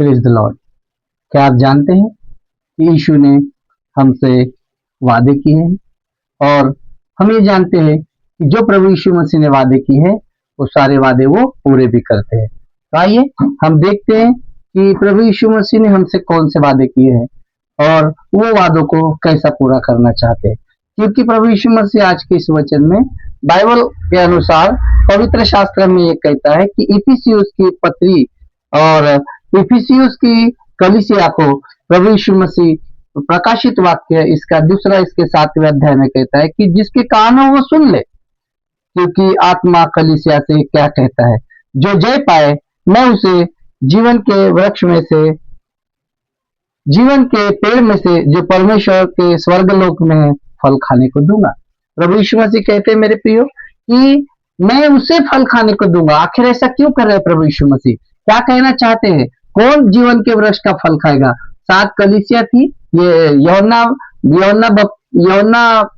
Praise the Lord. क्या आप जानते हैं कि यीशु ने हमसे वादे किए हैं और हम ये जानते हैं कि जो प्रभु यीशु मसीह ने वादे किए हैं वो सारे वादे वो पूरे भी करते हैं। तो आइए हम देखते हैं कि प्रभु यीशु मसीह ने हमसे कौन से वादे किए हैं और वो वादों को कैसा पूरा करना चाहते हैं। क्योंकि प्रभु यीशु मसीह आज के इस वचन में बाइबल के अनुसार पवित्र शास्त्र में ये कहता है कि इफिसियुस की पत्री और इफिसियुस की कलीसिया को प्रभु यीशु मसीह प्रकाशित वाक्य इसका दूसरा इसके 7वें अध्याय में कहता है कि जिसके कान हो वो सुन ले, क्योंकि आत्मा कलीसिया से क्या कहता है। जो जय पाए मैं उसे जीवन के वृक्ष में से, जीवन के पेड़ में से जो परमेश्वर के स्वर्गलोक में है फल खाने को दूंगा। प्रभु यीशु मसीह कहते हैं मेरे प्रियो कि मैं उसे फल खाने को दूंगा। आखिर ऐसा क्यों कर रहे हैं प्रभु यीशु मसीह? क्या कहना चाहते हैं? कौन जीवन के वृक्ष का फल खाएगा? 7 कलीसिया थी। ये यूहन्ना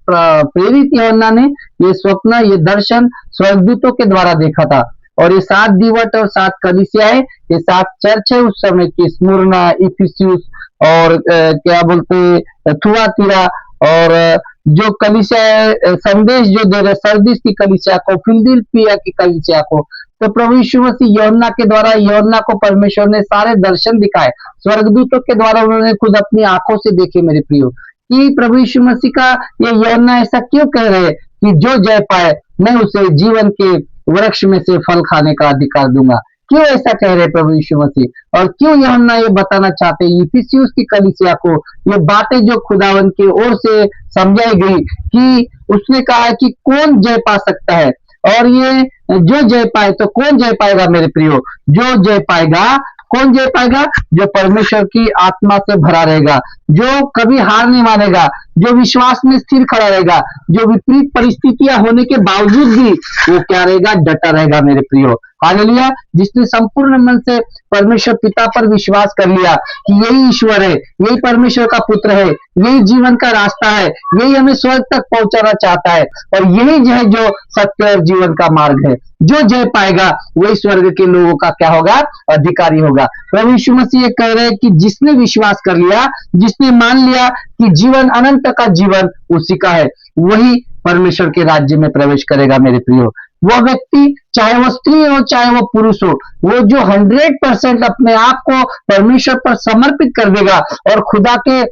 प्रेरित यूहन्ना ने ये स्वप्न, ये दर्शन स्वर्गदूतों के द्वारा देखा था। और ये 7 दीवट और 7 कलीसिया है, ये 7 चर्च है उस समय की, स्मुरना, इफिसियुस और क्या बोलते थुआतीरा, और जो कलीसिया संदेश जो दे रहे सरदीस की कलीसिया को, फिलदिलफिया की कलीसिया को। तो प्रभु यीशु मसीह यूहन्ना के द्वारा, यूहन्ना को परमेश्वर ने सारे दर्शन दिखाए, स्वर्गदूतों के द्वारा उन्होंने खुद अपनी आंखों से देखे मेरे प्रियो। कि प्रभु यीशु मसीह का ये यूहन्ना ऐसा क्यों कह रहे हैं कि जो जय पाए मैं उसे जीवन के वृक्ष में से फल खाने का अधिकार दूंगा। क्यों ऐसा कह रहे प्रभु यीशु मसीह? और क्यों यूहन्ना ये बताना चाहते हैं इफिसियुस की कलीसिया को ये बातें जो खुदावन की ओर से समझाई गई कि उसने कहा कि कौन जय पा सकता है, और ये जो जय पाए, तो कौन जय पाएगा मेरे प्रियो? जो जय पाएगा, कौन जय पाएगा? जो परमेश्वर की आत्मा से भरा रहेगा, जो कभी हार नहीं मानेगा, जो विश्वास में स्थिर खड़ा रहेगा, जो विपरीत परिस्थितियां होने के बावजूद भी वो क्या रहेगा? डटा रहेगा मेरे प्रियो। हालेलुया। जिसने संपूर्ण मन से परमेश्वर पिता पर विश्वास कर लिया कि यही ईश्वर है, यही परमेश्वर का पुत्र है, यही जीवन का रास्ता है, यही हमें स्वर्ग तक पहुंचाना चाहता है, और यही जो है जो सत्य और जीवन का मार्ग है। जो जय पाएगा वही स्वर्ग के लोगों का क्या होगा? अधिकारी होगा। प्रभु यीशु मसीह ये कह रहे हैं कि जिसने विश्वास कर लिया, जिसने मान लिया कि जीवन अनंत का जीवन उसी का है, वही परमेश्वर के राज्य में प्रवेश करेगा मेरे प्रियो। वो व्यक्ति, चाहे वो स्त्री हो चाहे वो पुरुष हो, वो जो 100% अपने आप को परमेश्वर पर समर्पित कर देगा और खुदा के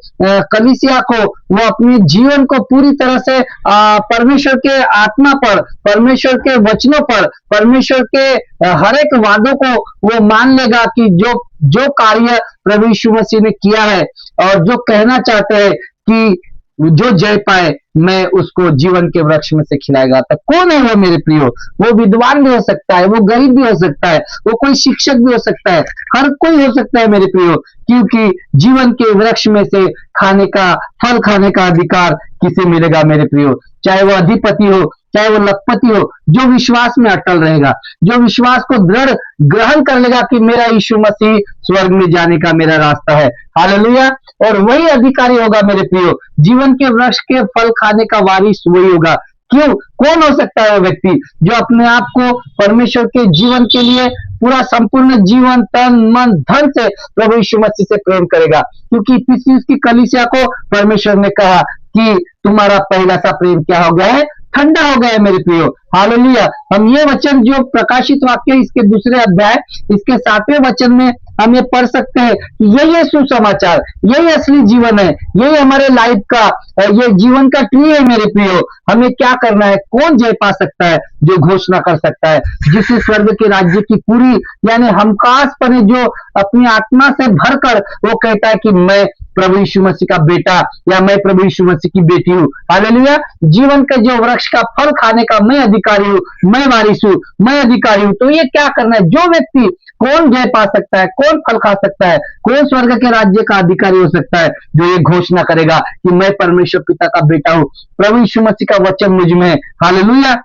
कलीसिया को, वो अपने जीवन को पूरी तरह से परमेश्वर के आत्मा पर, परमेश्वर के वचनों पर, परमेश्वर के हर एक वादों को वो मान लेगा कि जो कार्य प्रभु यीशु मसीह ने किया है और जो कहना चाहते हैं कि जो जय पाए मैं उसको जीवन के वृक्ष में से खिलाएगा। तो कौन है वो मेरे प्रियो? वो विद्वान भी हो सकता है, वो गरीब भी हो सकता है, वो कोई शिक्षक भी हो सकता है, हर कोई हो सकता है मेरे प्रियो, क्योंकि जीवन के वृक्ष में से खाने का, फल खाने का अधिकार किसे मिलेगा मेरे प्रियो? चाहे वो अधिपति हो चाहे वो लखपति हो, जो विश्वास में अटल रहेगा, जो विश्वास को दृढ़ ग्रहण कर लेगा कि मेरा यीशु मसीह स्वर्ग में जाने का मेरा रास्ता है। हालेलुया। और वही अधिकारी होगा मेरे प्रियो, जीवन के वृक्ष के फल खाने का वारिस वही होगा। क्यों? कौन हो सकता है वो व्यक्ति जो अपने आप को परमेश्वर के जीवन के लिए पूरा संपूर्ण जीवन, तन, मन, धन से प्रभु यीशु मसीह से प्रेम करेगा? क्योंकि इफिसियुस की कलीसिया को परमेश्वर ने कहा कि तुम्हारा पहला सा प्रेम क्या हो गया है? ठंडा हो गया है मेरे प्रियो। हालेलुया। हम ये वचन जो प्रकाशित वाक्य इसके दूसरे अध्याय इसके 7वें वचन में हम ये पढ़ सकते हैं कि यही सुसमाचार, यही असली जीवन है, यही हमारे लाइफ का ये जीवन का ट्री है मेरे प्रियो। हमें क्या करना है? कौन जय पा सकता है? जो घोषणा कर सकता है, जिसे स्वर्ग के राज्य की पूरी यानी हमखास पने जो अपनी आत्मा से भरकर वो कहता है कि मैं प्रभु यीशु मसीह का बेटा या मैं प्रभु यीशु मसीह की बेटी हूँ। हालेलुया। जीवन के जो वृक्ष का फल खाने का मैं अधिकारी हूँ, मैं वारिस हूँ, मैं अधिकारी हूँ। तो ये क्या करना है? जो व्यक्ति, कौन जय पा सकता है? कौन फल खा सकता है? कौन स्वर्ग के राज्य का अधिकारी हो सकता है? जो ये घोषणा करेगा कि मैं परमेश्वर पिता का बेटा हूँ, प्रभु यीशु मसीह का वचन मुझ में है। हालेलुया।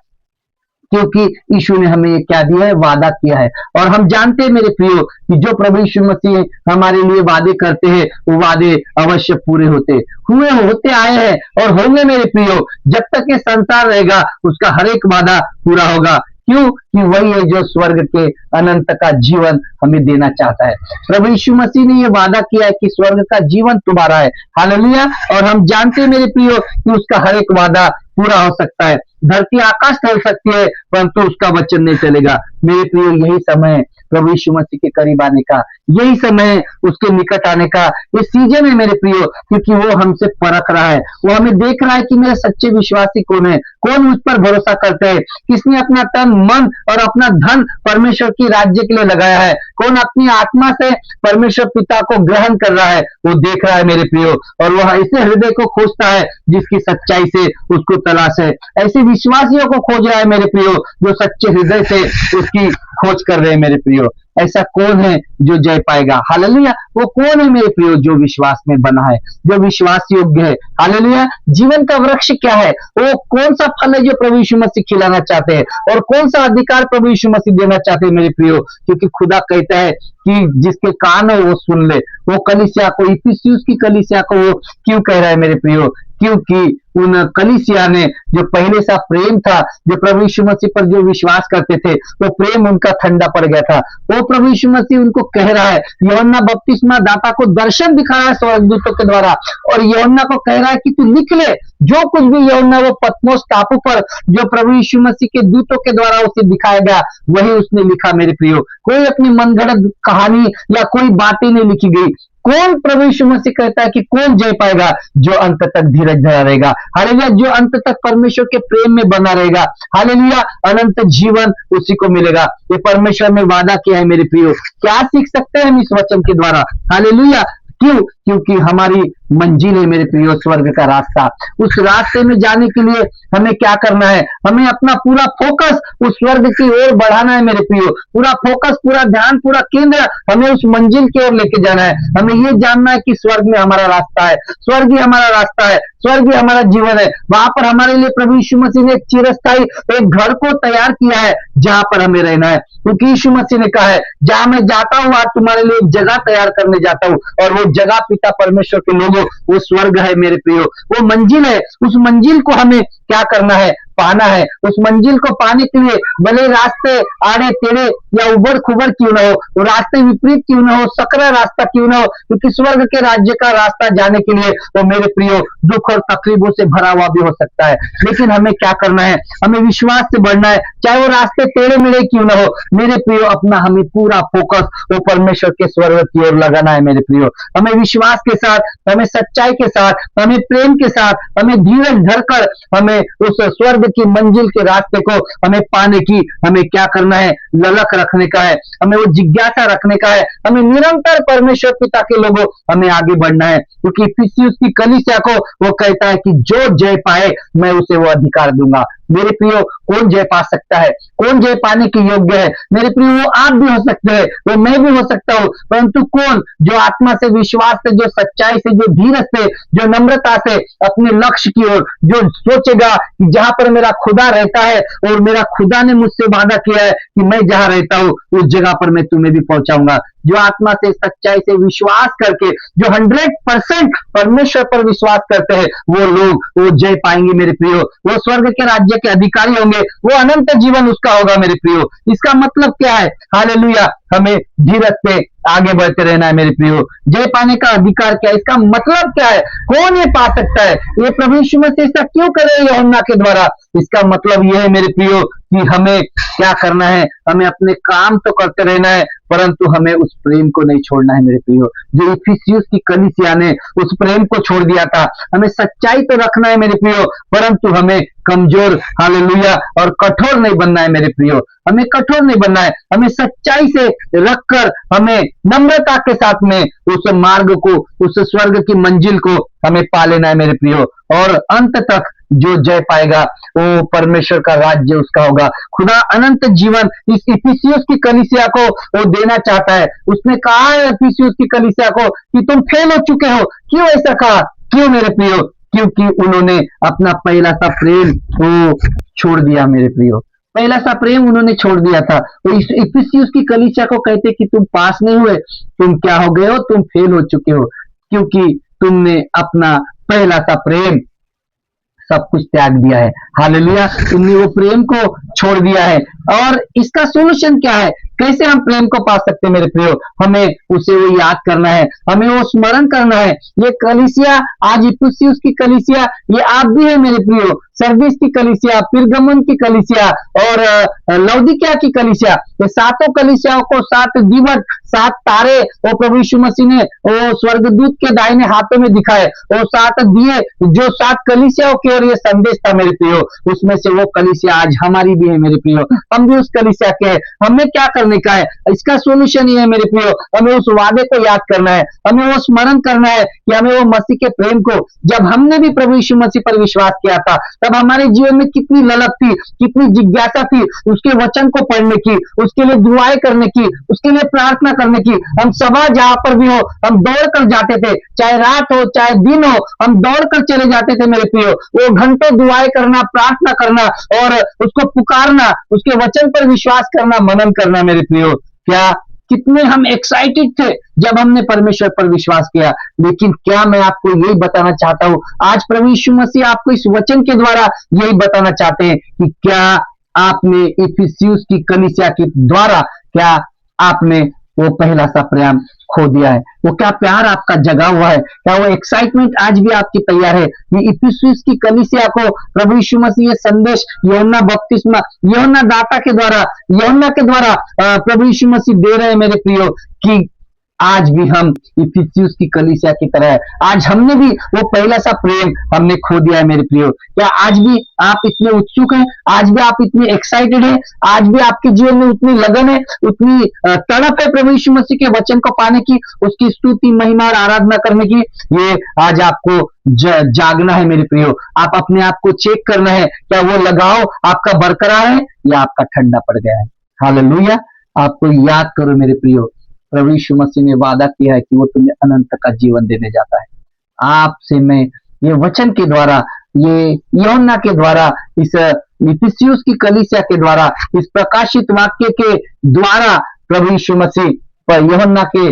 क्योंकि यीशु ने हमें ये क्या दिया है? वादा किया है। और हम जानते हैं मेरे प्रियो कि जो प्रभु यीशु मसीह हमारे लिए वादे करते हैं वो वादे अवश्य पूरे होते आए हैं और होंगे मेरे प्रियो। जब तक ये संसार रहेगा उसका हर एक वादा पूरा होगा। क्यों? कि वही है जो स्वर्ग के अनंत का जीवन हमें देना चाहता है। प्रभु यीशु मसीह ने ये वादा किया है कि स्वर्ग का जीवन तुम्हारा है। हालेलुया। और हम जानते हैं मेरे प्रियो कि उसका हर एक वादा पूरा हो सकता है। धरती आकाश टल सकती है परंतु उसका वचन नहीं चलेगा। मेरे प्रियो यही समय है प्रभु यीशु मसीह के करीब आने का, यही समय है उसके निकट आने का, ये सीजन है मेरे प्रियो, क्योंकि वो हमसे परख रहा है, वो हमें देख रहा है कि मेरे सच्चे विश्वासी कौन है, कौन मुझ पर भरोसा करते हैं, किसने अपना तन मन और अपना धन परमेश्वर की राज्य के लिए लगाया है, कौन अपनी आत्मा से परमेश्वर पिता को ग्रहण कर रहा है, वो देख रहा है मेरे प्रियो। और वह ऐसे हृदय को खोजता है जिसकी सच्चाई से उसको तलाश है, ऐसे विश्वासियों को खोज रहा है मेरे प्रियो जो सच्चे हृदय से उसकी खोज कर रहे हैं मेरे प्रियो। ऐसा कौन है जो जय पाएगा? हालेलुया। वो कौन है मेरे प्रियो? जो विश्वास में बना है, जो विश्वास योग्य है। हालेलुया। जीवन का वृक्ष क्या है? वो कौन सा फल है जो प्रभु यीशु मसीह खिलाना चाहते हैं, और कौन सा अधिकार प्रभु यीशु मसीह देना चाहते हैं मेरे प्रियो? क्योंकि खुदा कहता है कि जिसके कान हो वो सुन ले। वो कलीसिया को, इफिसियुस की कलीसिया को वो क्यों कह रहा है मेरे प्रियो? क्योंकि उन कलीसिया ने जो पहले सा प्रेम था, जो प्रभु यीशु मसीह पर जो विश्वास करते थे, वो प्रेम उनका ठंडा पड़ गया था। वो प्रभु यीशु मसीह उनको कह रहा है, यूहन्ना बपतिस्मा दाता को दर्शन दिखा रहा है स्वर्गदूतों के द्वारा, और यूहन्ना को कह रहा है कि तू लिख ले जो कुछ भी यूहन्ना वो पतमोस टापू पर जो प्रभु यीशु मसीह के दूतों के द्वारा उसे दिखाया गया, वही उसने लिखा मेरे प्रियो। कोई अपनी मनगढ़ंत कहानी या कोई बातें नहीं लिखी गई। कौन प्रभु यीशु मसीह कहता है कि कौन जय पाएगा? जो अंत तक धीरज धरा रहेगा। हालेलुया। जो अंत तक परमेश्वर के प्रेम में बना रहेगा। हालेलुया। अनंत जीवन उसी को मिलेगा। ये परमेश्वर ने वादा किया है मेरे प्रियो। क्या सीख सकते हैं हम इस वचन के द्वारा? हालेलुया। क्यों? क्योंकि हमारी मंजिल है मेरे प्रियो स्वर्ग का रास्ता। उस रास्ते में जाने के लिए हमें क्या करना है? हमें अपना पूरा फोकस उस स्वर्ग की ओर बढ़ाना है मेरे प्रियो। पूरा फोकस, पूरा ध्यान, पूरा केंद्र हमें उस मंजिल की ओर लेके जाना है। हमें ये जानना है कि स्वर्ग में हमारा रास्ता है, स्वर्ग ही हमारा रास्ता है, स्वर्ग ही हमारा जीवन है। वहां पर हमारे लिए प्रभु यीशु मसीह ने एक चिरस्थायी एक घर को तैयार किया है जहां पर हमें रहना है। क्योंकि यीशु मसीह ने कहा है, जहां मैं जाता हूं आज तुम्हारे लिए एक जगह तैयार करने जाता हूं, और वो जगह पिता परमेश्वर के लोगों वो स्वर्ग है मेरे प्रियो। वो मंजिल है। उस मंजिल को हमें क्या करना है? पाना है। उस मंजिल को पाने के लिए भले रास्ते आड़े टेढ़े या उबड़ खुबड़ क्यों ना हो, रास्ते विपरीत क्यों ना हो, सकरा रास्ता क्यों ना हो, क्योंकि स्वर्ग के राज्य का रास्ता जाने के लिए वो मेरे प्रियो दुख और तकलीफों से भरा हुआ भी हो सकता है। लेकिन हमें क्या करना है? हमें विश्वास से बढ़ना है, चाहे वो रास्ते टेढ़े मेढ़े क्यों ना हो मेरे प्रियो। अपना हमें पूरा फोकस वो परमेश्वर के स्वर्ग की ओर लगाना है मेरे प्रियो। हमें विश्वास के साथ, हमें सच्चाई के साथ, हमें प्रेम के साथ, हमें धीरज धरकर हमें उस स्वर्ग की मंजिल के रास्ते को हमें पाने की हमें क्या करना है? ललक रखने का है, हमें वो जिज्ञासा रखने का है। हमें निरंतर परमेश्वर पिता के लोगों हमें आगे बढ़ना है, क्योंकि इफिसियुस की कलीसिया को वो कहता है कि जो जय पाए मैं उसे वो अधिकार दूंगा। मेरे प्रियो, कौन जय पा सकता है? कौन जय पाने के योग्य है? मेरे प्रियो, वो आप भी हो सकते हैं, वो मैं भी हो सकता हूँ, परंतु कौन? जो आत्मा से, विश्वास से, जो सच्चाई से, जो धीरज से, जो नम्रता से अपने लक्ष्य की ओर जो सोचेगा कि जहां पर मेरा खुदा रहता है और मेरा खुदा ने मुझसे वादा किया है कि मैं जहां रहता हूं उस जगह पर मैं तुम्हें भी पहुंचाऊंगा। जो आत्मा से, सच्चाई से विश्वास करके जो 100% परमेश्वर पर विश्वास करते हैं वो लोग वो जय पाएंगे मेरे प्रियो। वो स्वर्ग के राज्य के अधिकारी होंगे, वो अनंत जीवन उसका होगा मेरे प्रियो। इसका मतलब क्या है? हालेलुया। हमें धीरज से आगे बढ़ते रहना है मेरे प्रियो। जय पाने का अधिकार क्या है? इसका मतलब क्या है? कौन ये पा सकता है? ये प्रभु यीशु मसीह ऐसा क्यों करे यूहन्ना के द्वारा? इसका मतलब यह है मेरे प्रियो कि हमें क्या करना है? हमें अपने काम तो करते रहना है, परंतु हमें उस प्रेम को नहीं छोड़ना है मेरे प्रियो। जो इफिसियुस की कलीसिया ने उस प्रेम को छोड़ दिया था, हमें सच्चाई तो रखना है मेरे प्रियो, परंतु हमें कमजोर, हालेलुया, और कठोर नहीं बनना है मेरे प्रियो। हमें कठोर नहीं बनना है, हमें सच्चाई से रखकर हमें नम्रता के साथ में उस मार्ग को, उस स्वर्ग की मंजिल को हमें पा लेना है मेरे प्रियो। और अंत तक जो जय पाएगा वो परमेश्वर का राज्य उसका होगा। खुदा अनंत जीवन इस इफिसियुस की कलीसिया को वो देना चाहता है। उसने कहा है इफिसियुस की कलीसिया को कि तुम फेल हो चुके हो। क्यों ऐसा कहा? क्यों मेरे प्रियो? क्योंकि उन्होंने अपना पहला सा प्रेम वो छोड़ दिया मेरे प्रियो। पहला सा प्रेम उन्होंने छोड़ दिया था। तो इस इफिसियुस की कलीसिया को कहते कि तुम पास नहीं हुए, तुम क्या हो गए हो? तुम फेल हो चुके हो, क्योंकि तुमने अपना पहला सा प्रेम सब कुछ त्याग दिया है। हालेलुया। तुमने वो प्रेम को छोड़ दिया है। और इसका सोल्यूशन क्या है? कैसे हम प्रेम को पा सकते हैं मेरे प्रियो? हमें उसे वो याद करना है, हमें वो स्मरण करना है। ये कलीसिया आज इफिसियुस की कलीसिया, ये आप भी है मेरे प्रियो। सर्दिस की कलीसिया, पिरगमन की कलीसिया और लौदीकिया की कलीसिया, ये सातों कलीसियाओं को सात दीवट, सात तारे वो प्रभु यीशु मसीह ने वो स्वर्गदूत के दाहिने हाथों में दिखाए। वो सात दिए जो सात कलीसियाओं की ओर ये संदेश था मेरे प्रियो, उसमें से वो कलीसिया आज हमारी भी है मेरे प्रियो। हम भी उस कलीसिया के हैं। हमें क्या करने का है? इसका सोल्यूशन ये है मेरे प्रियो, हमें उस वादे को याद करना है, हमें वो स्मरण करना है कि हमें वो मसीह के प्रेम को, जब हमने भी प्रभु यीशु मसीह पर विश्वास किया था, तब हमारे जीवन में कितनी ललक थी, कितनी जिज्ञासा थी उसके वचन को पढ़ने की, उसके लिए दुआएं करने की, उसके लिए प्रार्थना करने की। हम सभा जहां पर भी हो, हम दौड़ कर जाते थे, चाहे रात हो चाहे दिन हो, हम दौड़ कर चले जाते थे मेरे प्रियो। वो घंटों दुआएं करना, प्रार्थना करना और उसको पुकारना, उसके वचन पर विश्वास करना, मनन करना मेरे प्रियो। क्या कितने हम एक्साइटेड थे जब हमने परमेश्वर पर विश्वास किया। लेकिन क्या मैं आपको यही बताना चाहता हूं, आज प्रभु यीशु मसीह आपको इस वचन के द्वारा यही बताना चाहते हैं कि क्या आपने इफिसियुस की कलीसिया के द्वारा क्या आपने वो पहला सा प्रेम खो दिया है? वो क्या प्यार आपका जगा हुआ है? क्या वो एक्साइटमेंट आज भी आपकी तैयार है? ये इफिसियुस की कलीसिया को प्रभु यीशु मसीह ये संदेश यूहन्ना बपतिस्मा, यूहन्ना दाता के द्वारा, यूहन्ना के द्वारा प्रभु यीशु मसीह दे रहे हैं मेरे प्रियो कि आज भी हम इफिसियुस की कलीसिया की तरह है। आज हमने भी वो पहला सा प्रेम हमने खो दिया है मेरे प्रियो। क्या आज भी आप इतने उत्सुक हैं? आज भी आप इतने एक्साइटेड हैं? आज भी आपके जीवन में उतनी लगन है, उतनी तड़प है प्रभु यीशु मसीह के वचन को पाने की, उसकी स्तुति, महिमा और आराधना करने की? ये आज आपको जागना है मेरे प्रियो। आप अपने आप को चेक करना है, क्या वो लगाव आपका बरकरार है या आपका ठंडा पड़ गया है? हालेलुया। आपको याद करो मेरे प्रियो, प्रभु यीशु मसीह ने वादा किया है कि वो तुम्हें अनंत का जीवन देने जाता है। आपसे मैं ये वचन के द्वारा, ये यूहन्ना के द्वारा, इस इफिसियुस की कलीसिया के द्वारा, इस प्रकाशित वाक्य के द्वारा प्रभु यीशु मसीह पर यूहन्ना के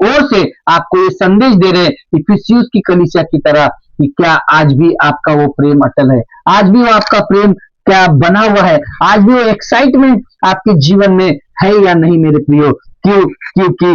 ओर से आपको ये संदेश दे रहे हैं इफिसियुस की कलीसिया की तरह कि क्या आज भी आपका वो प्रेम अटल है? आज भी वो आपका प्रेम क्या बना हुआ है? आज भी वो एक्साइटमेंट आपके जीवन में है या नहीं मेरे प्रियो? क्यों? क्योंकि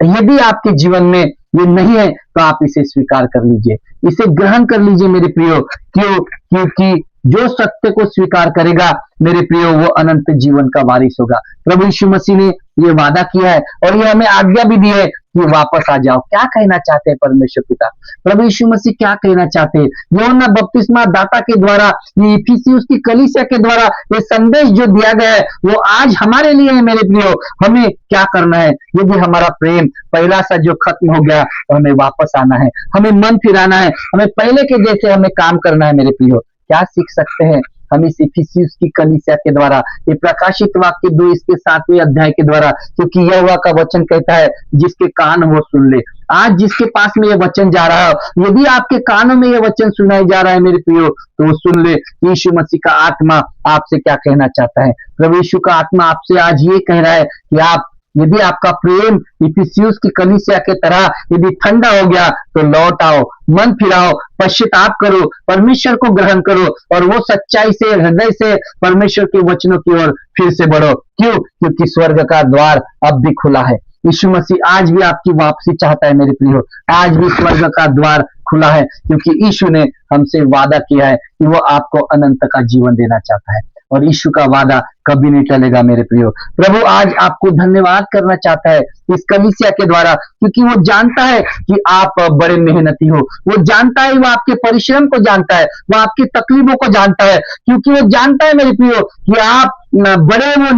यदि आपके जीवन में ये नहीं है तो आप इसे स्वीकार कर लीजिए, इसे ग्रहण कर लीजिए मेरे प्रियो। क्यों? क्योंकि जो सत्य को स्वीकार करेगा मेरे प्रियो, वो अनंत जीवन का वारिस होगा। प्रभु यीशु मसीह ने ये वादा किया है और ये हमें आज्ञा भी दी है कि वापस आ जाओ। क्या कहना चाहते हैं परमेश्वर पिता? प्रभु यीशु मसीह क्या कहना चाहते हैं? यूहन्ना बपतिस्मा दाता के द्वारा, ये इफिसियुस की कलीसिया के द्वारा ये संदेश जो दिया गया है वो आज हमारे लिए है मेरे प्रियो। हमें क्या करना है? यदि हमारा प्रेम पहला सा जो खत्म हो गया तो हमें वापस आना है, हमें मन फिराना है, हमें पहले के जैसे हमें काम करना है मेरे प्रियो। क्या सीख सकते हैं हम इस इफिसियुस की कलीसिया के द्वारा, ये प्रकाशित वाक्य 2 इसके 7वें अध्याय के द्वारा? क्योंकि यहोवा का वचन कहता है जिसके कान वो सुन ले। आज जिसके पास में ये वचन जा रहा है, यदि आपके कानों में ये वचन सुनाई जा रहा है मेरे प्रियो, तो वो सुन ले। यीशु मसीह का आत्मा आपसे क्या कहना चाहता है? प्रभु यीशु का आत्मा आपसे आज ये कह रहा है कि आप, यदि आपका प्रेम इफिसियुस की कलीसिया के तरह यदि ठंडा हो गया तो लौट आओ, मन फिराओ, पश्चाताप करो, परमेश्वर को ग्रहण करो और वो सच्चाई से, हृदय से परमेश्वर के वचनों की ओर फिर से बढ़ो। क्यों? क्योंकि स्वर्ग का द्वार अब भी खुला है। यीशु मसीह आज भी आपकी वापसी चाहता है मेरे प्रियो। आज भी स्वर्ग का द्वार खुला है, क्योंकि यीशु ने हमसे वादा किया है कि वो आपको अनंत का जीवन देना चाहता है और यीशु का वादा कभी नहीं टलेगा मेरे प्रियो। प्रभु आज आपको धन्यवाद करना चाहता है इस कलीसिया के द्वारा, क्योंकि वो जानता है कि आप बड़े मेहनती हो। वो जानता है, वो आपके परिश्रम को जानता है, वो आपकी तकलीफों को जानता है, क्योंकि वो जानता है मेरे प्रियो कि आप बड़े वो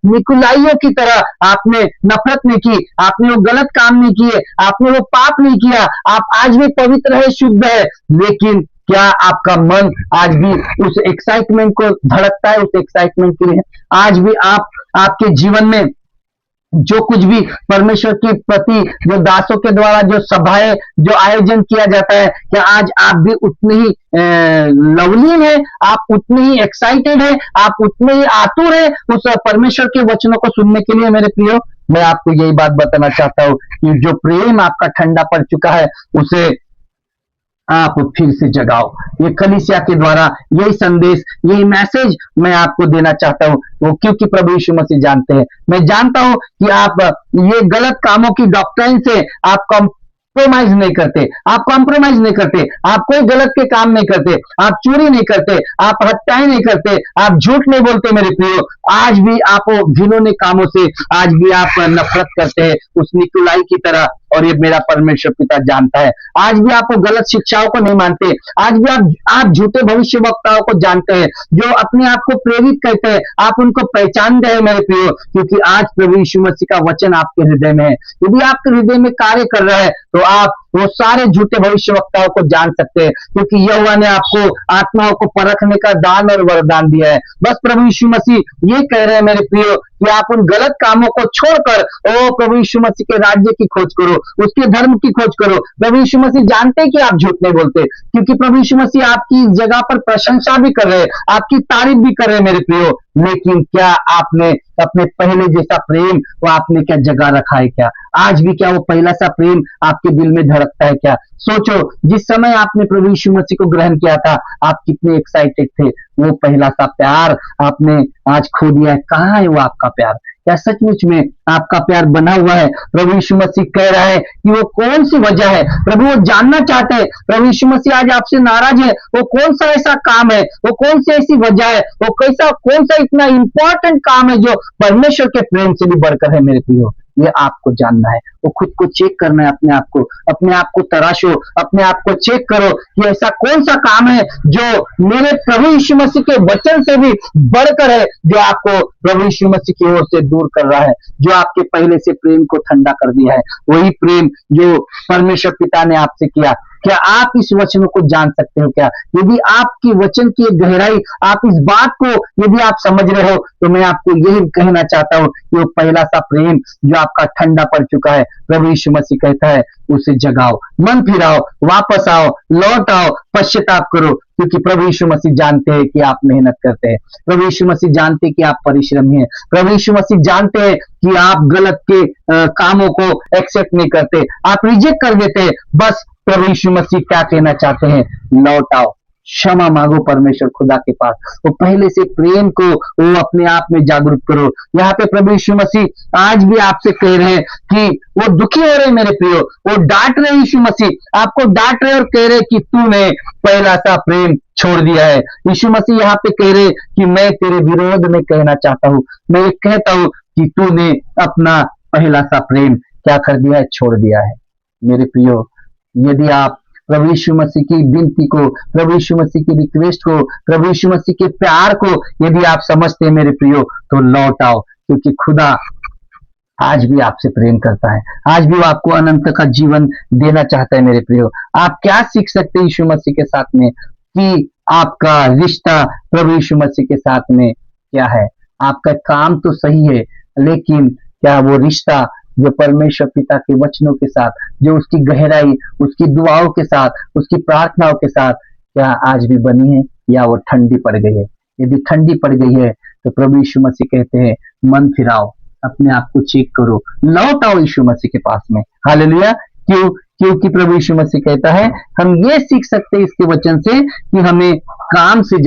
निकुलाइयों की तरह आपने नफरत नहीं की, आपने वो गलत काम नहीं किए, आपने वो पाप नहीं किया। आप आज भी पवित्र है, शुद्ध है। लेकिन क्या आपका मन आज भी उस एक्साइटमेंट को धड़कता है? उस एक्साइटमेंट के लिए आज भी आपके जीवन में जो कुछ भी परमेश्वर के प्रति जो दासों के द्वारा जो सभाएं जो आयोजन किया जाता है, क्या आज आप भी उतने ही लवलीन है? आप उतने ही एक्साइटेड है? आप उतने ही आतुर है उस परमेश्वर के वचनों को सुनने के लिए मेरे प्रियो? मैं आपको यही बात बताना चाहता हूं कि जो प्रेम आपका ठंडा पड़ चुका है, उसे आप फिर से जगाओ। ये कलीसिया के द्वारा यही संदेश, यही मैसेज मैं आपको देना चाहता हूँ, वो क्योंकि प्रभु यीशु मसीह जानते हैं, मैं जानता हूँ कि आप ये गलत कामों की डॉक्ट्राइन से आप कॉम्प्रोमाइज नहीं करते, आप कॉम्प्रोमाइज नहीं करते, आप कोई गलत के काम नहीं करते, आप चोरी नहीं करते, आप हत्याएं नहीं करते, आप झूठ नहीं बोलते मेरे प्रियो। आज भी आप घिनौने कामों से आज भी आप नफरत करते हैं उस निकुलाई की तरह, और ये मेरा परमेश्वर पिता जानता है। आज भी आप गलत शिक्षाओं को नहीं मानते, आज भी आप झूठे भविष्य वक्ताओं को जानते हैं जो अपने आप को प्रेरित कहते हैं, आप उनको पहचान गए मेरे प्रियो, क्योंकि आज प्रभु यीशु मसीह का वचन आपके हृदय में है। यदि आपके हृदय में कार्य कर रहा है तो आप वो सारे झूठे भविष्य वक्ताओं को जान सकते हैं, क्योंकि यहोवा ने आपको आत्माओं को परखने का दान और वरदान दिया है। बस प्रभु यीशु मसीह ये कह रहे हैं मेरे प्रियो कि आप उन गलत कामों को छोड़कर ओ प्रभु यीशु मसीह के राज्य की खोज करो, उसके धर्म की खोज करो। प्रभु यीशु मसीह जानते हैं कि आप झूठ नहीं बोलते, क्योंकि प्रभु यीशु मसीह आपकी इस जगह पर प्रशंसा भी कर रहे हैं, आपकी तारीफ भी कर रहे हैं मेरे प्रियो। लेकिन क्या आपने अपने पहले जैसा प्रेम वो आपने क्या जगा रखा है? क्या आज भी क्या वो पहला सा प्रेम आपके दिल में धड़कता है? क्या सोचो, जिस समय आपने प्रभु यीशु मसीह को ग्रहण किया था आप कितने एक्साइटेड थे, वो पहला सा प्यार आपने आज खो दिया है। कहाँ है वो आपका प्यार? क्या सचमुच में आपका प्यार बना हुआ है? प्रभु यीशु मसीह कह रहा है कि वो कौन सी वजह है, प्रभु वो जानना चाहते हैं। प्रभु यीशु मसीह आज आपसे नाराज है, वो कौन सा ऐसा काम है, वो कौन सी ऐसी वजह है, वो कैसा कौन सा इतना इंपॉर्टेंट काम है जो परमेश्वर के प्रेम से भी बढ़कर है मेरे प्रियो। ये आपको जानना है, वो खुद को चेक करना है, अपने आप को तराशो, अपने आप को चेक करो कि ऐसा कौन सा काम है जो मेरे प्रभु यीशु मसीह के वचन से भी बढ़कर है, जो आपको प्रभु यीशु मसीह की ओर से दूर कर रहा है, जो आपके पहले से प्रेम को ठंडा कर दिया है। वही प्रेम जो परमेश्वर पिता ने आपसे किया। क्या आप इस वचनों को जान सकते हो? क्या यदि आपकी वचन की गहराई, आप इस बात को यदि आप समझ रहे हो, तो मैं आपको यही कहना चाहता हूं कि वो पहला सा प्रेम जो आपका ठंडा पड़ चुका है, प्रभु यीशु मसीह कहता है उसे जगाओ, मन फिराओ, वापस आओ, लौट आओ, पश्चाताप करो, क्योंकि प्रभु यीशु मसीह जानते हैं कि आप मेहनत करते हैं। प्रभु यीशु मसीह जानते हैं कि आप परिश्रमी हैं। प्रभु यीशु मसीह जानते हैं कि आप गलत के कामों को एक्सेप्ट नहीं करते, आप रिजेक्ट कर देते हैं। बस प्रभु यीशु मसीह क्या कहना चाहते हैं? लौट आओ, क्षमा मांगो परमेश्वर खुदा के पास, वो पहले से प्रेम को वो अपने आप में जागरूक करो। यहाँ पे प्रभु यीशु मसीह आज भी आपसे कह रहे हैं कि वो दुखी हो रहे हैं मेरे प्रियो, वो डांट रहे यीशु मसीह आपको डांट रहे और कह रहे कि तूने पहला सा प्रेम छोड़ दिया है। यीशु मसीह यहाँ पे कह रहे कि मैं तेरे विरोध में कहना चाहता हूँ, मैं ये कहता हूँ कि तूने अपना पहला सा प्रेम क्या कर दिया है? छोड़ दिया है। मेरे प्रियो, यदि आप प्रभु यीशु मसीह की विनती को, प्रभु यीशु मसीह की रिक्वेस्ट को, प्रभु यीशु मसीह के प्यार को यदि आप समझते हैं मेरे प्रियो, तो लौट आओ, क्योंकि खुदा आज भी आपसे प्रेम करता है, आज भी वो आपको अनंत का जीवन देना चाहता है मेरे प्रियो। आप क्या सीख सकते हैं यीशु मसीह के साथ में कि आपका रिश्ता प्रभु यीशु मसीह के साथ में क्या है? आपका काम तो सही है, लेकिन क्या वो रिश्ता जो परमेश्वर पिता के वचनों के साथ, जो उसकी गहराई, उसकी दुआओं के साथ, उसकी प्रार्थनाओं के साथ क्या आज भी बनी है, या वो ठंडी पड़ गई है? यदि ठंडी पड़ गई है तो प्रभु यीशु मसीह कहते हैं मन फिराओ, अपने आप को चेक करो, लौट आओ यीशु मसीह के पास में। हालेलुया। क्योंकि प्रभु यीशु मसीह कहता है, हम ये सीख सकते हैं इसके वचन से कि हमें काम से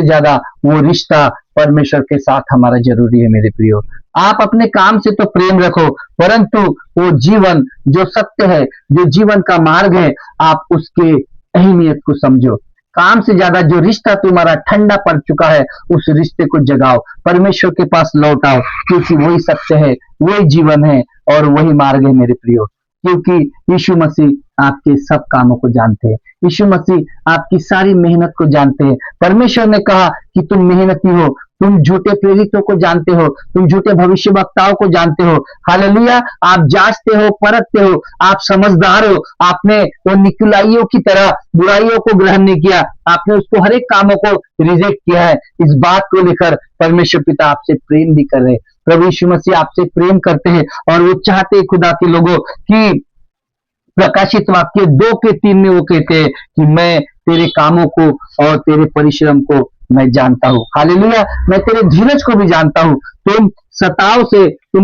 ज्यादा वो रिश्ता परमेश्वर के साथ हमारा जरूरी है मेरे प्रियो। आप अपने काम से तो प्रेम रखो, परंतु वो जीवन जो सत्य है, जो जीवन का मार्ग है, आप उसके अहमियत को समझो। काम से ज्यादा जो रिश्ता तुम्हारा ठंडा पड़ चुका है, उस रिश्ते को जगाओ, परमेश्वर के पास लौट आओ, क्योंकि वही सत्य है, वही जीवन है और वही मार्ग है मेरे प्रियो। क्योंकि यीशु मसीह आपके सब कामों को जानते हैं, यीशु मसीह आपकी सारी मेहनत को जानते हैं। परमेश्वर ने कहा कि तुम मेहनती हो, तुम झूठे प्रेरितों को जानते हो, तुम झूठे भविष्यवक्ताओं को जानते हो। हालेलुया। आप जांचते हो, परखते हो, आप समझदार हो। आपने वो निकुलाइयों की तरह बुराइयों को ग्रहण नहीं किया, आपने उसको हर एक कामों को रिजेक्ट किया है। इस बात को लेकर परमेश्वर पिता आपसे प्रेम भी कर रहे हैं। प्रभु यीशु मसीह आपसे प्रेम करते हैं और वो चाहते हैं खुदा के लोगों कि प्रकाशित वाक्य 2:3 में वो कहते हैं कि मैं तेरे कामों को और तेरे परिश्रम को मैं जानता हूँ। हालेलुया। मैं तेरे धीरज को भी जानता हूँ। तुम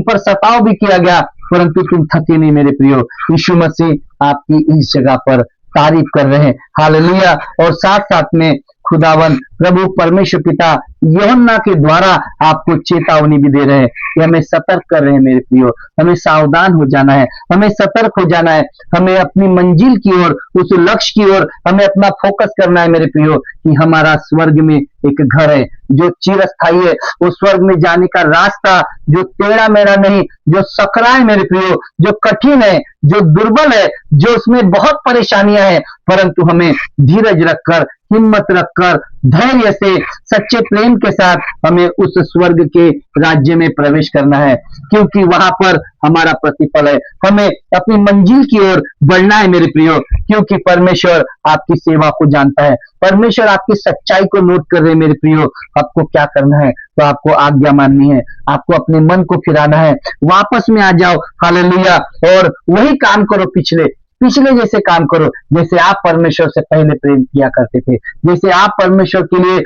पर सताव भी किया गया, परंतु तुम थके नहीं मेरे प्रियो। यीशु मसीह आपकी इस जगह पर तारीफ कर रहे हैं। हालेलुया। और साथ साथ में खुदावन प्रभु परमेश्वर पिता यूहन्ना के द्वारा आपको चेतावनी भी दे रहे हैं कि हमें सतर्क कर रहे हैं मेरे प्रियो, हमें सावधान हो जाना है, हमें सतर्क हो जाना है, हमें अपनी मंजिल की ओर, उस लक्ष्य की ओर हमें अपना फोकस करना है मेरे प्रियो, कि हमारा स्वर्ग में एक घर है जो चिरस्थायी है। उस स्वर्ग में जाने का रास्ता जो टेढ़ा मेढ़ा नहीं, जो सकरा है मेरे प्रियो, जो कठिन है, जो दुर्बल है, जो उसमें बहुत परेशानियां हैं, परंतु हमें धीरज रखकर, हिम्मत रखकर, धैर्य से, सच्चे प्रेम के साथ हमें उस स्वर्ग के राज्य में प्रवेश करना है, क्योंकि वहां पर हमारा प्रतिफल है। हमें अपनी मंजिल की ओर बढ़ना है मेरे प्रियो, क्योंकि परमेश्वर आपकी सेवा को जानता है, परमेश्वर आपकी सच्चाई को नोट कर रहे हैं मेरे प्रियो। आपको क्या करना है? तो आपको आज्ञा माननी है, आपको अपने मन को फिराना है, वापस में आ जाओ। हालेलुया। और वही काम करो, पिछले पिछले जैसे काम करो, जैसे आप परमेश्वर से पहले प्रेम किया करते थे, जैसे आप परमेश्वर के लिए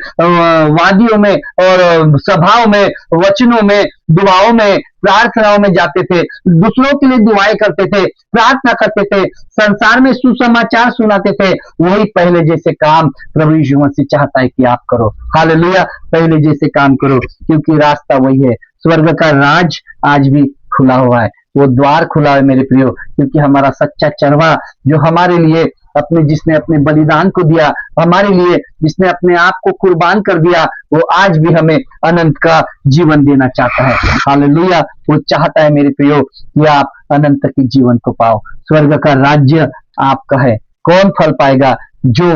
वादियों में और सभाओं में, वचनों में, दुआओं में, प्रार्थनाओं में जाते थे, दूसरों के लिए दुआएं करते थे, प्रार्थना करते थे, संसार में सुसमाचार सुनाते थे। वही पहले जैसे काम प्रभु यीशु मसीह चाहता है कि आप करो। हालेलुया। पहले जैसे काम करो, क्योंकि रास्ता वही है। स्वर्ग का राज आज भी खुला हुआ है, वो द्वार खुला है मेरे प्रियो, क्योंकि हमारा सच्चा चरवा जो हमारे लिए जिसने अपने बलिदान को दिया, हमारे लिए जिसने अपने आप को कुर्बान कर दिया, वो आज भी हमें अनंत का जीवन देना चाहता है। हालेलुया। वो चाहता है मेरे प्रियो कि आप अनंत के जीवन को पाओ। स्वर्ग का राज्य आपका है। कौन फल पाएगा? जो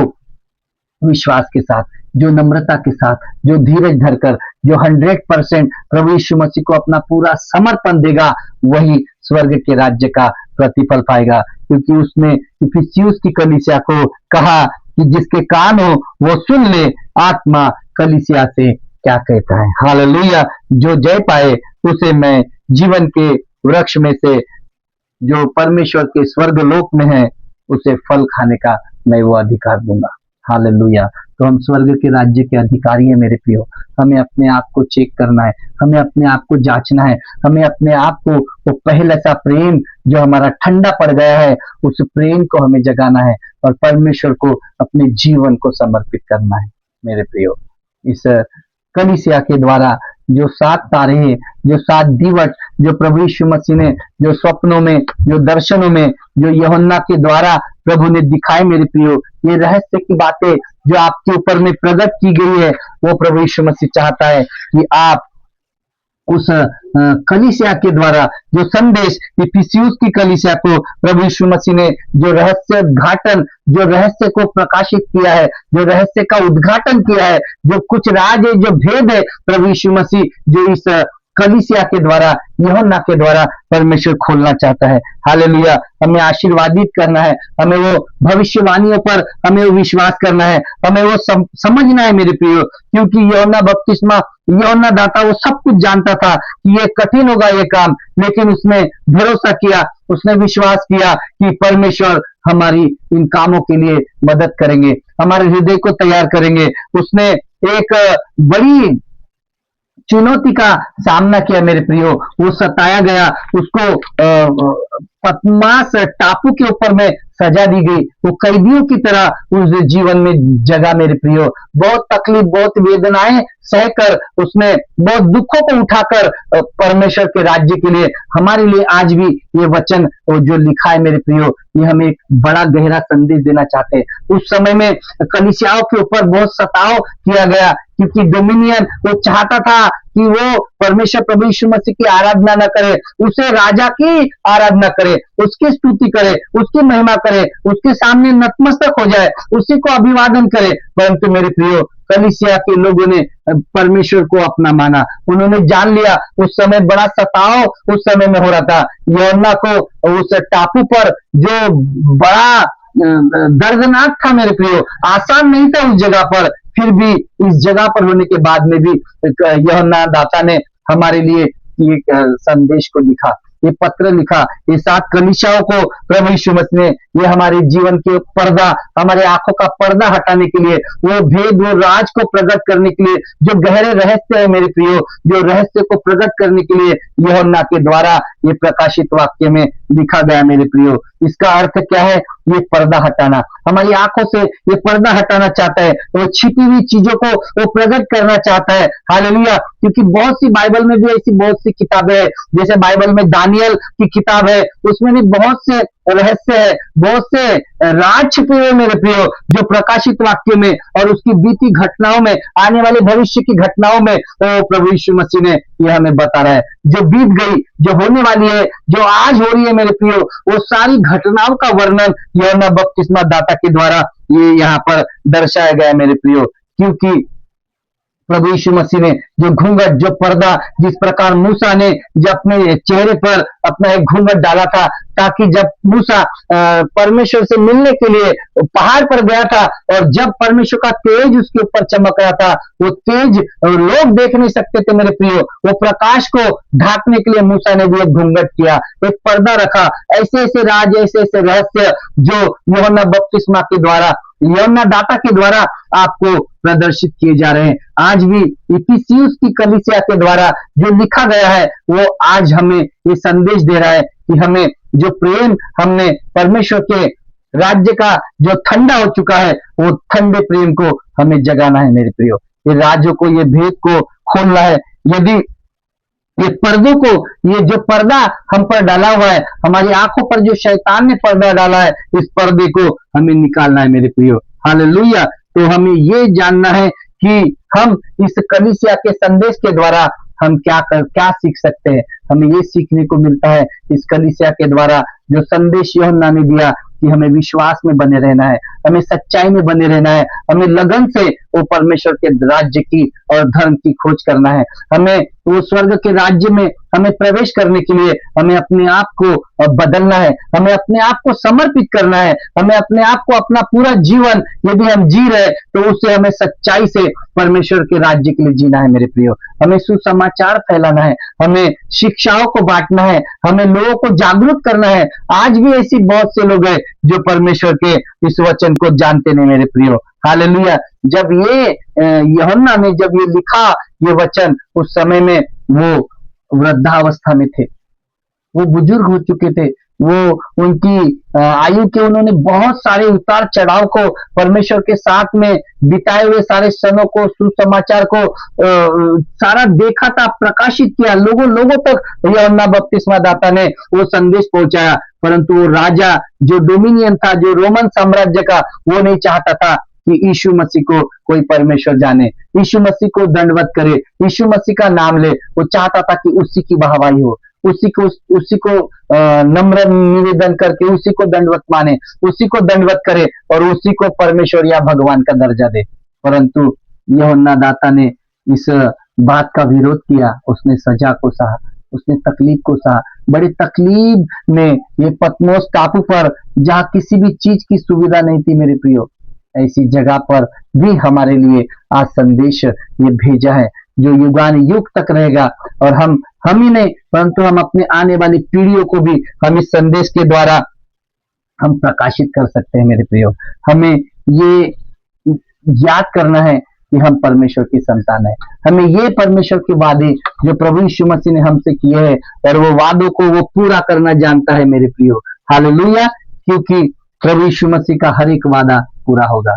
विश्वास के साथ, जो नम्रता के साथ, जो धीरज धरकर, जो 100% प्रभु यीशु मसीह को अपना पूरा समर्पण देगा, वही स्वर्ग के राज्य का प्रतिफल पाएगा। क्योंकि उसने इफिसियुस की कलीसिया को कहा कि जिसके कान हो वो सुन ले, आत्मा कलीसिया से क्या कहता है। हालेलुया। जो जय पाए उसे मैं जीवन के वृक्ष में से, जो परमेश्वर के स्वर्ग लोक में है, उसे फल खाने का मैं वो अधिकार दूंगा। हालेलुया। तो हम स्वर्ग के राज्य के अधिकारी हैं मेरे प्रियो। हमें अपने आप को चेक करना है, हमें अपने आप को जांचना है, हमें अपने आप को वो पहले सा प्रेम जो हमारा ठंडा पड़ गया है, उस प्रेम को हमें जगाना है और परमेश्वर को अपने जीवन को समर्पित करना है मेरे प्रियो। इस कलीसिया के द्वारा जो 7 तारे हैं, जो 7 दीवट, जो प्रभु यीशु मसीह ने जो स्वप्नों में, जो दर्शनों में, जो यूहन्ना के द्वारा प्रभु ने दिखाए मेरे प्रियो, ये रहस्य की बातें जो आपके ऊपर में प्रकट की गई है, वो प्रभु यीशु मसीह चाहता है कि आप उस कलीसिया के द्वारा जो संदेश इफिसियुस की कलीसिया को प्रभु यीशु मसीह ने जो रहस्य उद्घाटन, जो रहस्य को प्रकाशित किया है, जो रहस्य का उद्घाटन किया है, जो कुछ राज है, जो भेद है, प्रभु यीशु मसीह जो इस कलीसिया के द्वारा, यूहन्ना के द्वारा परमेश्वर खोलना चाहता है। हालेलुया। हमें आशीर्वादित करना है, हमें वो भविष्यवाणियों पर हमें वो विश्वास करना है, हमें वो समझना है मेरे प्रियो। क्योंकि यूहन्ना बपतिस्मा, यूहन्ना दाता वो सब कुछ जानता था कि ये कठिन होगा ये काम, लेकिन उसने भरोसा किया, उसने विश्वास किया कि परमेश्वर हमारी इन कामों के लिए मदद करेंगे, हमारे हृदय को तैयार करेंगे। उसने एक बड़ी चुनौती का सामना किया मेरे प्रियो। वो सताया गया, उसको पद्मास टापू के ऊपर में सजा दी गई, वो कैदियों की तरह उस जीवन में जगा मेरे प्रियो। बहुत तकलीफ, बहुत वेदनाएं सहकर, उसने बहुत दुखों को उठाकर परमेश्वर के राज्य के लिए, हमारे लिए आज भी ये वचन जो लिखा है मेरे प्रियो, ये हमें एक बड़ा गहरा संदेश देना चाहते हैं। उस समय में कलीसियाओं के ऊपर बहुत सताव किया गया, क्योंकि डोमिनियन वो चाहता था कि वो परमेश्वर प्रभु यीशु मसीह की आराधना न करे, उसे राजा की आराधना करे, उसकी स्तुति करे, उसकी महिमा करे, उसके सामने नतमस्तक हो जाए, उसी को अभिवादन करे। परंतु मेरे प्रियो, कलीसिया के लोगों ने परमेश्वर को अपना माना, उन्होंने जान लिया। उस समय बड़ा सताव उस समय में हो रहा था। यूहन्ना को उस टापू पर जो बड़ा दर्दनाक था मेरे प्रियो, आसान नहीं था उस जगह पर, फिर भी इस जगह पर होने के बाद में भी यूहन्ना दाता ने हमारे लिए ये संदेश को लिखा, ये पत्र लिखा, ये 7 कलीसियाओं को प्रभु यीशु मसीह ने, ये हमारे जीवन के पर्दा, हमारे आंखों का पर्दा हटाने के लिए, वो भेद, वो राज को प्रकट करने के लिए, जो गहरे रहस्य है मेरे प्रियो, जो रहस्य को प्रकट करने के लिए यूहन्ना के द्वारा ये प्रकाशित वाक्य में लिखा गया मेरे प्रियो। इसका अर्थ क्या है? ये पर्दा हटाना, हमारी आंखों से ये पर्दा हटाना चाहता है, वो छिपी हुई चीजों को वो प्रकट करना चाहता है। हालेलुया। क्योंकि बहुत सी बाइबल में भी ऐसी बहुत सी किताबें हैं, जैसे बाइबल में दानियल की किताब है, उसमें भी बहुत से रहस्य है, बहुत से राज छिपे हुए मेरे प्रियो, जो प्रकाशित वाक्य में और उसकी बीती घटनाओं में, आने वाले भविष्य की घटनाओं में प्रभु यीशु मसीह ने यह हमें बता रहा है। जो बीत गई, जो होने वाली है, जो आज हो रही है मेरे प्रियो, वो सारी घटनाओं का वर्णन यूहन्ना बपतिस्मा दाता के द्वारा ये यहाँ पर दर्शाया गया है मेरे प्रियो। क्योंकि प्रभु यीशु मसीह ने जो घूंघट, जो पर्दा, जिस प्रकार मूसा ने जब अपने चेहरे पर अपना एक घूंघट डाला था, ताकि जब मूसा परमेश्वर से मिलने के लिए पहाड़ पर गया था और जब परमेश्वर का तेज उसके ऊपर चमक रहा था, वो तेज लोग देख नहीं सकते थे मेरे प्रियो, वो प्रकाश को ढांकने के लिए मूसा ने भी एक घूंघट किया, एक पर्दा रखा। ऐसे ऐसे राज, ऐसे ऐसे रहस्य जो यूहन्ना बपतिस्मा के द्वारा, यूहन्ना दाता के द्वारा आपको प्रदर्शित किए जा रहे हैं। आज भी इफिसियुस की कलीसिया के द्वारा जो लिखा गया है, वो आज हमें ये संदेश दे रहा है कि हमें जो प्रेम हमने परमेश्वर के राज्य का जो ठंडा हो चुका है, वो ठंडे प्रेम को हमें जगाना है मेरे प्रियो। ये राज्यों को, ये भेद को खोलना है। यदि ये पर्दों को, ये जो पर्दा हम पर डाला हुआ है, हमारी आंखों पर जो शैतान ने पर्दा डाला है, इस पर्दे को हमें निकालना है मेरे प्रियो। हालेलुया। तो हमें ये जानना है कि हम इस कलीसिया के संदेश के द्वारा हम क्या सीख सकते हैं। हमें ये सीखने को मिलता है इस कलीसिया के द्वारा, जो संदेश यूहन्ना ने दिया कि हमें विश्वास में बने रहना है, हमें सच्चाई में बने रहना है, हमें लगन से वो परमेश्वर के राज्य की और धर्म की खोज करना है। हमें वो स्वर्ग के राज्य में हमें प्रवेश करने के लिए हमें अपने आप को बदलना है, हमें अपने आप को समर्पित करना है, हमें अपने आप को, अपना पूरा जीवन यदि हम जी रहे तो उससे हमें सच्चाई से परमेश्वर के राज्य के लिए जीना है मेरे प्रियो। हमें सुसमाचार फैलाना है, हमें शिक्षाओं को बांटना है, हमें लोगों को जागरूक करना है। आज भी ऐसी बहुत से लोग हैं जो परमेश्वर के इस वचन को जानते नहीं मेरे प्रियो। हालेलुया। जब ये यूहन्ना ने जब ये लिखा ये वचन, उस समय में वो वृद्धावस्था में थे, वो बुजुर्ग हो चुके थे, वो उनकी आयु के उन्होंने बहुत सारे उतार चढ़ाव को परमेश्वर के साथ में बिताए हुए सारे क्षणों को, सुसमाचार को सारा देखा था, प्रकाशित किया, लोगों तक यूहन्ना बपतिस्मा दाता ने वो संदेश पहुंचाया। परंतु वो राजा जो डोमिनियन था, जो रोमन साम्राज्य का, वो नहीं चाहता था कि यीशु मसीह को कोई परमेश्वर जाने, यीशु मसीह को दंडवत करे, यीशु मसीह का नाम ले। वो चाहता था कि उसी की वाहवाही हो, उसी को नम्र निवेदन करके उसी को दंडवत माने, उसी को दंडवत करे और उसी को परमेश्वर या भगवान का दर्जा दे। परंतु यूहन्ना दाता ने इस बात का विरोध किया, उसने सजा को सहा, उसने तकलीफ को सहा। बड़ी तकलीफ में ये पतमोस टापू पर, जहां किसी भी चीज की सुविधा नहीं थी मेरे प्रियो, ऐसी जगह पर भी हमारे लिए आज संदेश ये भेजा है, जो युगान युग तक रहेगा। और हम ही नहीं, परंतु हम अपने आने वाली पीढ़ियों को भी हम इस संदेश के द्वारा हम प्रकाशित कर सकते हैं मेरे प्रियो। हमें ये याद करना है कि हम परमेश्वर की संतान है। हमें ये परमेश्वर के वादे जो प्रभु यीशु मसीह ने हमसे किए हैं, और वो वादों को वो पूरा करना जानता है मेरे प्रियो। हालेलुया। क्योंकि प्रभु यीशु मसीह का हर एक वादा पूरा होगा।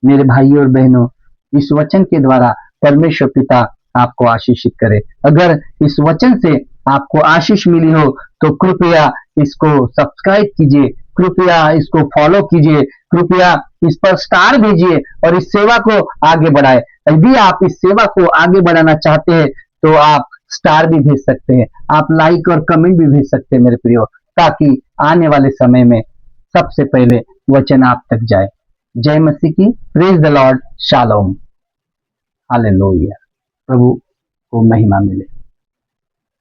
मेरे भाइयों और बहनों, इस वचन के द्वारा परमेश्वर पिता आपको आशीषित करे। अगर इस वचन से आपको आशीष मिली हो तो कृपया इसको सब्सक्राइब कीजिए, कृपया इसको फॉलो कीजिए, कृपया इस पर स्टार भेजिए और इस सेवा को आगे बढ़ाए। यदि आप इस सेवा को आगे बढ़ाना चाहते हैं तो आप स्टार भी भेज सकते हैं, आप लाइक और कमेंट भी भेज सकते हैं मेरे प्रियो, ताकि आने वाले समय में सबसे पहले वचन आप तक जाए। जय मसीह की। Praise the Lord. Shalom. Hallelujah. प्रभु को महिमा मिले।